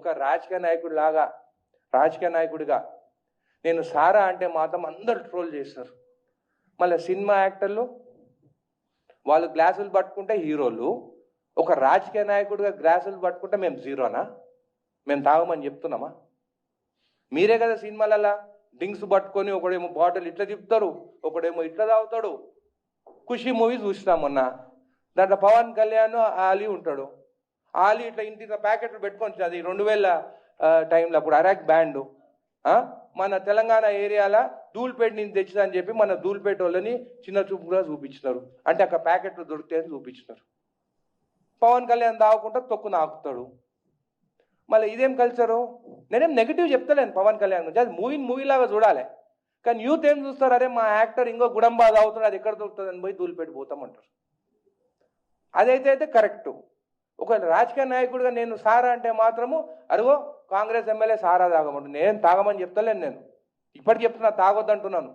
ఒక రాజకీయ నాయకుడిగా నేను సారా అంటే మాత్రం అందరు ట్రోల్ చేస్తారు. మళ్ళీ సినిమా యాక్టర్లు వాళ్ళు గ్లాసులు పట్టుకుంటే హీరోలు, ఒక రాజకీయ నాయకుడిగా గ్లాసులు పట్టుకుంటే మేము జీరోనా? మేము తాగమని చెప్తున్నామా? మీరే కదా సినిమాలలో డ్రింక్స్ పట్టుకొని ఒకడేమో బాటిల్ ఇట్లా తిప్పుతారు, ఒకడేమో ఇట్లా తాగుతాడు. ఖుషి మూవీ చూసినాం మొన్న, దాంట్లో పవన్ కళ్యాణ్ ఆలీ ఉంటాడు. ఆలీ ఇట్లా ఇంటి ప్యాకెట్లు పెట్టుకొని, అది 2000 టైంలో అప్పుడు అరాక్ బ్యాండ్ మన తెలంగాణ ఏరియాలో ధూల్పేట నుంచి తెచ్చిందని చెప్పి మన ధూల్పేట వాళ్ళని చిన్న చూపుగా చూపించినారు. అంటే అక్కడ ప్యాకెట్లు దొరుకుతాయని చూపించినారు. పవన్ కళ్యాణ్ తాగకుండా తొక్కున ఆకుతాడు. మళ్ళీ ఇదేం కల్చరు? నేనేం నెగిటివ్ చెప్తలేను పవన్ కళ్యాణ్ గురించి, అది మూవీలాగా చూడాలి. కానీ యూత్ ఏం చూస్తారు, అరే మా యాక్టర్ ఇంకో గుడంబా తాగుతాడు, అది ఎక్కడ దొరుకుతుంది అని పోయి ధూల్పేట పోతామంటారు. అదైతే కరెక్టు. ఒక రాజకీయ నాయకుడిగా నేను సారా అంటే మాత్రము అరుగో కాంగ్రెస్ ఎమ్మెల్యే సారా తాగమంటు. నేను తాగమని చెప్తలేను, నేను ఇప్పటికి చెప్తున్నా తాగొద్దంటున్నాను.